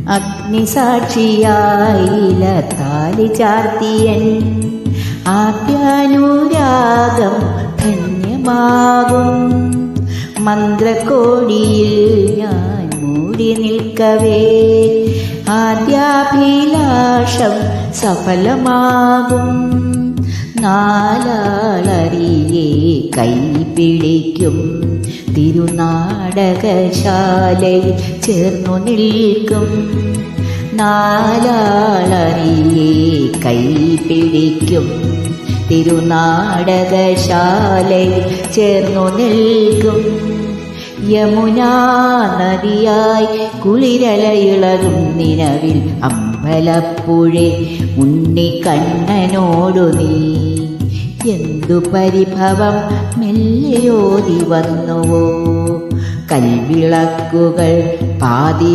അഗ്നിസാക്ഷിയായില താലി ചാർത്തിയൻ ആദ്യാനുരാഗം ധന്യമാകും. മന്ത്രകോടിയിൽ ഞാൻ മൂടി നിൽക്കവേ ആദ്യാഭിലാഷം സഫലമാകും. നാലാളറിയെ കൈപിടിക്കും തിരുനാടകശാലയിൽ ചേർന്നു നിൽക്കും. നാലാളറിയെ കൈപിടിക്കും തിരുനാടകശാലയിൽ ചേർന്നു നിൽക്കും. യമുനാ നദിയായി കുളിരലയിളകും നിലവിൽ അമ്പലപ്പുഴേ ഉണ്ണിക്കണ്ണനോടു നീ എന്തു പരിഭവം മെല്ലെയോതി വന്നുവോ. കൽവിളക്കുകൾ പാതി